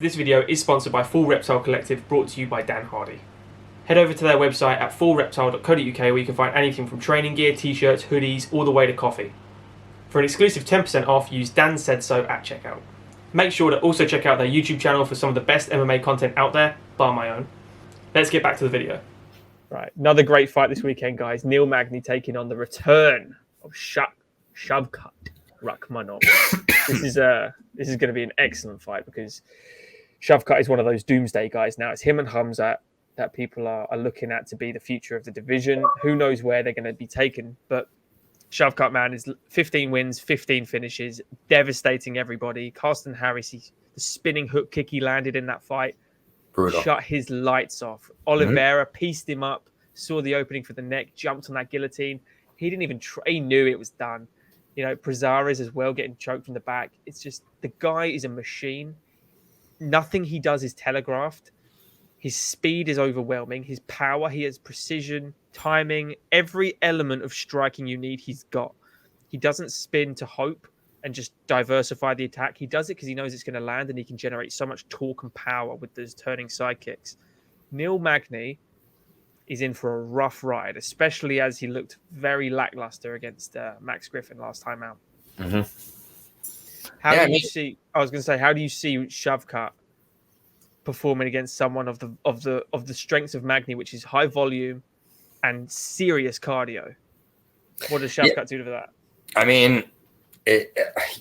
This video is sponsored by Full Reptile Collective, brought to you by Dan Hardy. Head over to their website at fullreptile.co.uk where you can find anything from training gear, t-shirts, hoodies, all the way to coffee. For an exclusive 10% off, use Dan Said So at checkout. Make sure to also check out their YouTube channel for some of the best MMA content out there, bar my own. Let's get back to the video. Right, another great fight this weekend, guys. Neil Magny taking on the return of Shavkat Rakhmonov. This is going to be an excellent fight because Shavkat is one of those doomsday guys now. It's him and Hamzat that people are looking at to be the future of the division. Who knows where they're going to be taken, but Shavkat, man, is 15 wins, 15 finishes, devastating everybody. Carsten Harris, the spinning hook kick he landed in that fight, brutal. Shut his lights off. Oliveira pieced him up, saw the opening for the neck, jumped on that guillotine. He didn't even try. He knew it was done. You know, Prazares as well, getting choked from the back. It's just, the guy is a machine. Nothing he does is telegraphed. His speed is overwhelming. His power, he has precision, timing, every element of striking you need, he's got. He doesn't spin to hope and just diversify the attack. He does it because he knows it's going to land and he can generate so much torque and power with those turning side kicks. Neil Magny is in for a rough ride, especially as he looked very lackluster against Max Griffin last time out. Mm-hmm. How do you see Shavkat performing against someone of the strengths of Magny, which is high volume and serious cardio? What does Shavkat do to that? I mean,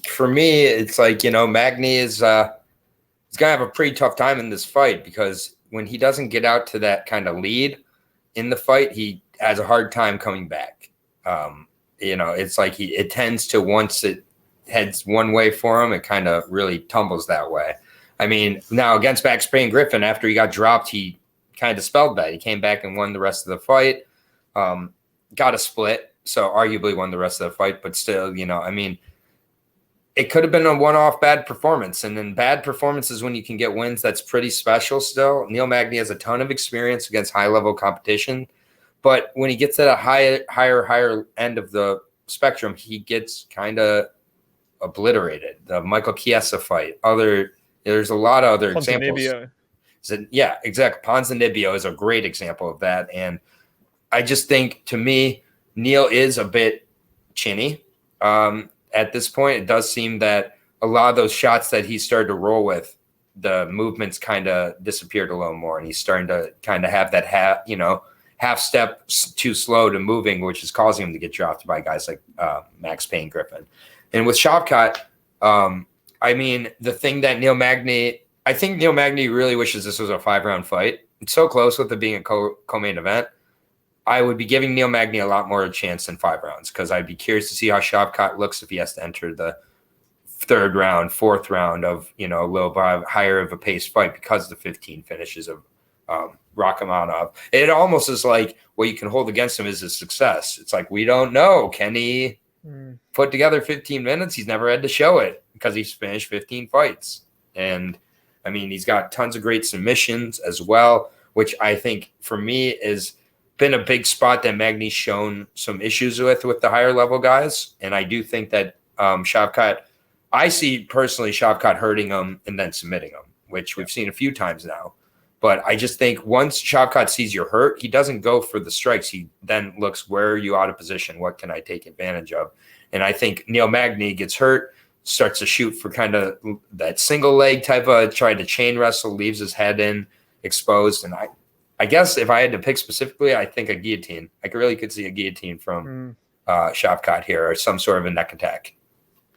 for me, it's like, you know, Magny is he's gonna have a pretty tough time in this fight because when he doesn't get out to that kind of lead in the fight, he has a hard time coming back. You know, it's like it tends to, once it heads one way for him, it kind of really tumbles that way. I mean, now against Max Griffin, after he got dropped, he kind of dispelled that. He came back and won the rest of the fight. Got a split, so arguably won the rest of the fight, but still, you know, I mean, it could have been a one-off bad performance, and then bad performances when you can get wins, that's pretty special still. Neil Magny has a ton of experience against high-level competition, but when he gets at a higher end of the spectrum, he gets kind of obliterated. The Michael Chiesa fight, there's a lot of other examples. Yeah, exactly. Ponzinibbio is a great example of that. And I just think, to me, Neil is a bit chinny. At this point, it does seem that a lot of those shots that he started to roll with, the movements kind of disappeared a little more. And he's starting to kind of have that half step too slow to moving, which is causing him to get dropped by guys like Max Griffin. And with Shavkat, I mean, the thing that I think Neil Magny really wishes this was a 5-round fight. It's so close with it being a co-main event. I would be giving Neil Magny a lot more of a chance than 5 rounds because I'd be curious to see how Shavkat looks if he has to enter the 3rd round, 4th round of, you know, a little bit higher of a pace fight because of the 15 finishes of Rakhmonov. It almost is like what you can hold against him is his success. It's like, we don't know. Can he put together 15 minutes? He's never had to show it because he's finished 15 fights. And I mean, he's got tons of great submissions as well, which I think for me is been a big spot that Magny's shown some issues with the higher level guys. And I do think that Shavkat, I see personally Shavkat hurting him and then submitting him, which we've seen a few times now. But I just think once Shavkat sees you're hurt, he doesn't go for the strikes. He then looks, where are you out of position? What can I take advantage of? And I think Neil Magny gets hurt, starts to shoot for kind of that single leg type of, trying to chain wrestle, leaves his head in exposed. And I guess if I had to pick specifically, I think a guillotine. I could see a guillotine from Shavkat here, or some sort of a neck attack.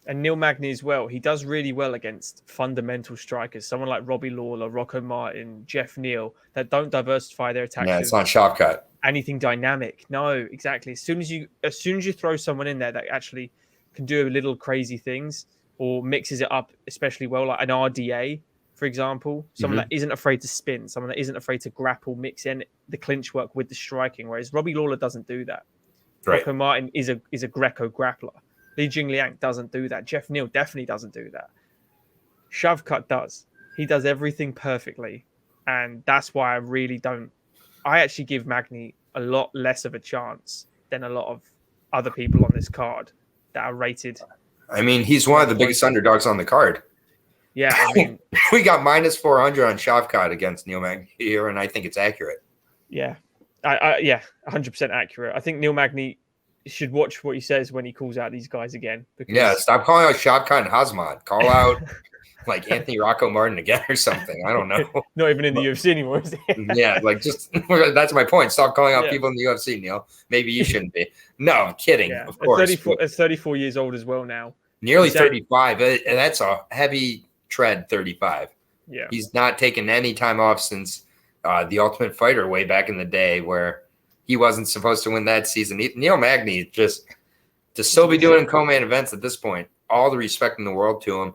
And Neil Magny as well, he does really well against fundamental strikers, someone like Robbie Lawler, Rocco Martin, Jeff Neal, that don't diversify their attacks. Yeah, it's not Shavkat. Anything dynamic. No, exactly. As soon as you throw someone in there that actually can do a little crazy things or mixes it up especially well, like an RDA, for example, someone that isn't afraid to spin, someone that isn't afraid to grapple, mix in the clinch work with the striking, whereas Robbie Lawler doesn't do that. Right. Rocco Martin is a Greco grappler. Li Jingliang doesn't do that. Jeff Neal definitely doesn't do that. Shavkat does. He does everything perfectly. And that's why I actually give Magny a lot less of a chance than a lot of other people on this card that are rated. I mean, he's one of the biggest underdogs on the card. Yeah, I mean, we got minus 400 on Shavkat against Neil Magny here, and I think it's accurate. yeah, 100% accurate. I think Neil Magny should watch what he says when he calls out these guys again. Because Yeah, stop calling out Shavkat and Hazmat. Call out like Anthony Rocco Martin again or something. I don't know. Not even in the UFC anymore, is it? Yeah, like just that's my point. Stop calling out Yeah. people in the UFC, Neil. Maybe you shouldn't be. No, I'm kidding. Yeah, Of course. 34 years old as well now. Nearly He's 35. And that's a heavy tread, 35. Yeah. He's not taken any time off since the Ultimate Fighter way back in the day where he wasn't supposed to win that season. Neil Magny just to still be doing co-main events at this point, all the respect in the world to him.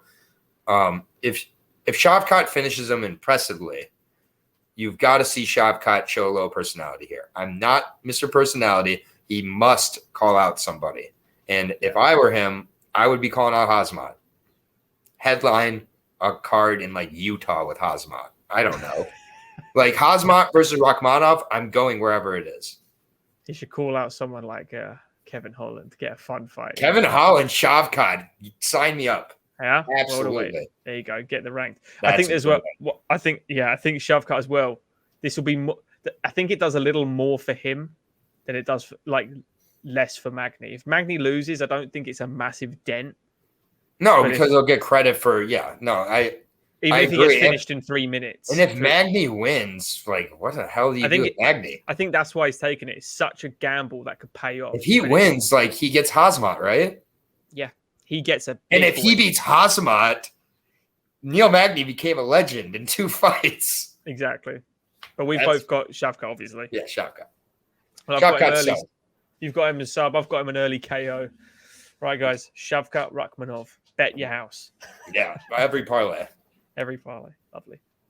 If Shavkat finishes him impressively, you've got to see Shavkat show low personality here. I'm not Mr. Personality. He must call out somebody. And if I were him, I would be calling out Hazmat. Headline a card in like Utah with Hazmat. I don't know. Like Hazmat versus Rakhmonov, I'm going wherever it is. He should call out someone like Kevin Holland to get a fun fight. Kevin Holland, Shavkat, sign me up. Yeah, Absolutely. There you go. Get the ranked. That's I think as well. I think Shavkat as well. This will be more. I think it does a little more for him than it does less for Magny. If Magny loses, I don't think it's a massive dent. No, because he'll get credit for Even if he gets finished in 3 minutes. And if Magny wins, like, what the hell do you do with Magny? I think that's why he's taking it. It's such a gamble that could pay off. If he wins, like, he gets Hazmat, right? Yeah. He gets a... And if he beats Hazmat, Neil Magny became a legend in 2 fights. Exactly. But we've both got Shavkat, obviously. Yeah, Shavkat. Well, Shavkat You've got him as sub. I've got him an early KO. Right, guys. Shavkat Rakhmonov. Bet your house. Yeah, every parlay. Every parlay. Lovely.